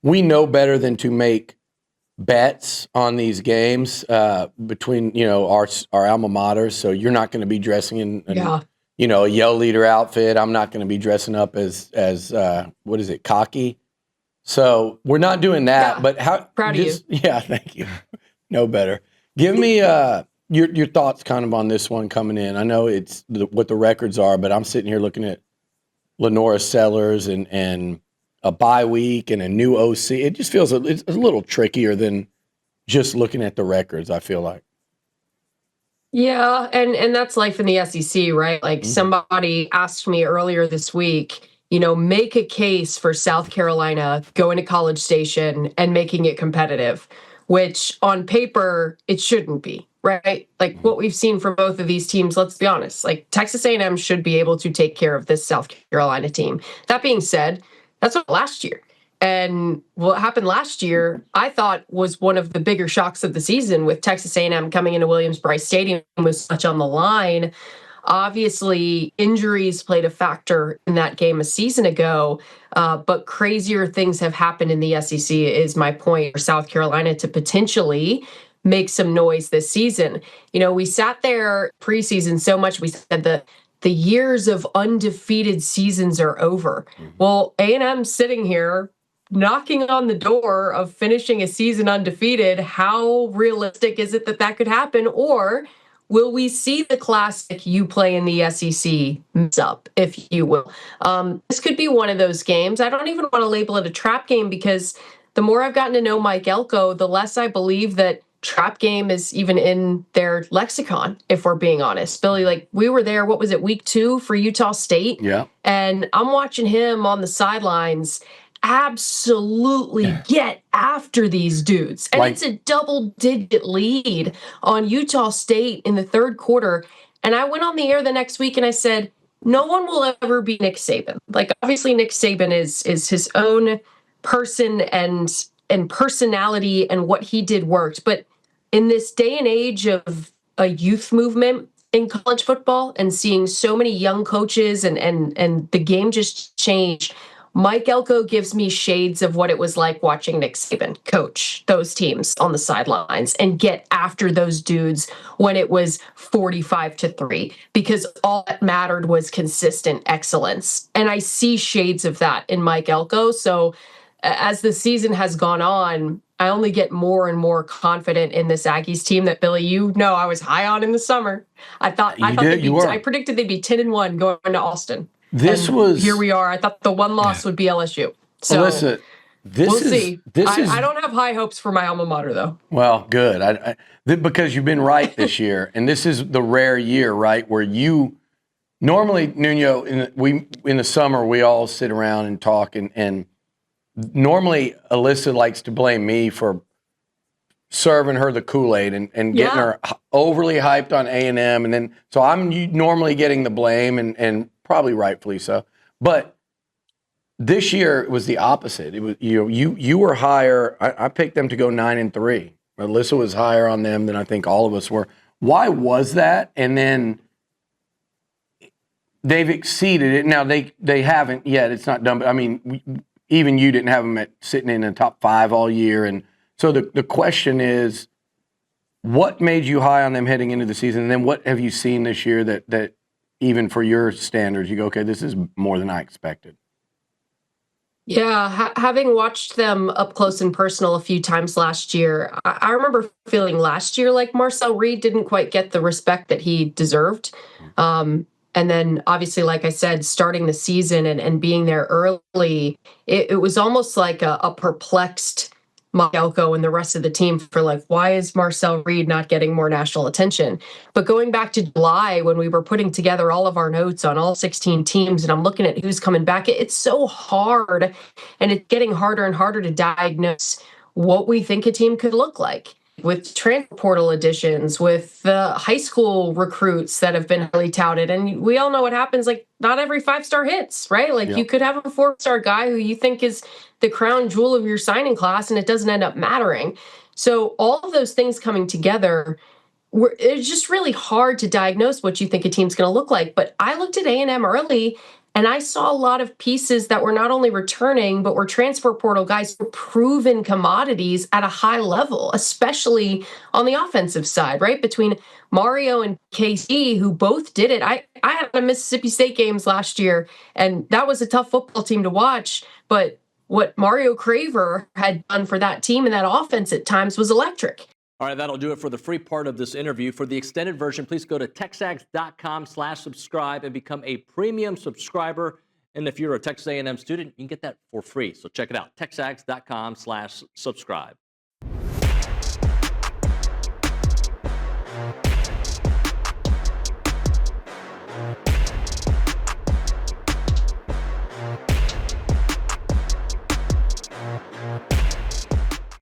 we know better than to make bets on these games between, our alma maters. So you're not going to be dressing in a yell leader outfit. I'm not going to be dressing up as what is it, cocky? So we're not doing that. Yeah, but how proud of you. Yeah, thank you. No better. Give me your thoughts kind of on this one coming in. I know it's what the records are, but I'm sitting here looking at Lenora Sellers and a bye week and a new OC. It just feels it's a little trickier than just looking at the records, I feel like. Yeah, and that's life in the SEC, right? Like somebody asked me earlier this week, make a case for South Carolina going to College Station and making it competitive, which on paper it shouldn't be, right? Like what we've seen from both of these teams, let's be honest, like Texas A&M should be able to take care of this South Carolina team. That being said, that's what last year. And what happened last year, I thought, was one of the bigger shocks of the season with Texas A&M coming into Williams-Brice Stadium with such on the line. Obviously, injuries played a factor in that game a season ago, but crazier things have happened in the SEC is my point for South Carolina to potentially make some noise this season. We sat there preseason so much, we said the years of undefeated seasons are over. Well, A&M's sitting here knocking on the door of finishing a season undefeated. How realistic is it that could happen? Or will we see the classic you play in the SEC mix up, if you will? This could be one of those games. I don't even want to label it a trap game because the more I've gotten to know Mike Elko, the less I believe that trap game is even in their lexicon, if we're being honest. Billy, like we were there, what was it, week 2 for Utah State? Yeah. And I'm watching him on the sidelines absolutely get after these dudes. And it's a double-digit lead on Utah State in the third quarter. And I went on the air the next week and I said, no one will ever be Nick Saban. Like, obviously, Nick Saban is his own person and personality, and what he did worked. But in this day and age of a youth movement in college football and seeing so many young coaches and the game just changed, Mike Elko gives me shades of what it was like watching Nick Saban coach those teams on the sidelines and get after those dudes when it was 45-3, because all that mattered was consistent excellence. And I see shades of that in Mike Elko. So as the season has gone on, I only get more and more confident in this Aggies team that, Billy, I was high on in the summer. I predicted they'd be 10-1 going to Austin. Here we are. I thought the one loss would be LSU. So Alyssa, we'll see. I don't have high hopes for my alma mater, though. Well, good. Because you've been right this year, and this is the rare year, right, where you normally, Nuno, in the summer we all sit around and talk, and normally Alyssa likes to blame me for serving her the Kool-Aid and getting her overly hyped on A&M, and then so I'm normally getting the blame and probably rightfully so. But this year it was the opposite. It was you were higher. I picked them to go 9-3. Alyssa was higher on them than I think all of us were. Why was that? And then they've exceeded it. Now they haven't yet. It's not done. But I mean, even you didn't have them sitting in the top 5 all year. And so the question is, what made you high on them heading into the season? And then what have you seen this year that even for your standards, you go, okay, this is more than I expected? Yeah, having watched them up close and personal a few times last year, I remember feeling last year like Marcel Reed didn't quite get the respect that he deserved. And then obviously, like I said, starting the season and being there early, it was almost like a perplexed Mike Elko and the rest of the team for like, why is Marcel Reed not getting more national attention? But going back to July, when we were putting together all of our notes on all 16 teams, and I'm looking at who's coming back, it's so hard, and it's getting harder and harder to diagnose what we think a team could look like. With transfer portal additions, with the high school recruits that have been highly touted. And we all know what happens. Like, not every 5-star hits, right? Like, you could have a 4-star guy who you think is the crown jewel of your signing class, and it doesn't end up mattering. So all of those things coming together, it's just really hard to diagnose what you think a team's going to look like. But I looked at A&M early, And I saw a lot of pieces that were not only returning, but were transfer portal guys who were proven commodities at a high level, especially on the offensive side, right? Between Mario and KC, who both did it. I had a Mississippi State games last year, and that was a tough football team to watch. But what Mario Craver had done for that team and that offense at times was electric. All right, that'll do it for the free part of this interview. For the extended version, please go to texags.com/subscribe and become a premium subscriber. And if you're a Texas A&M student, you can get that for free. So check it out, texags.com/subscribe.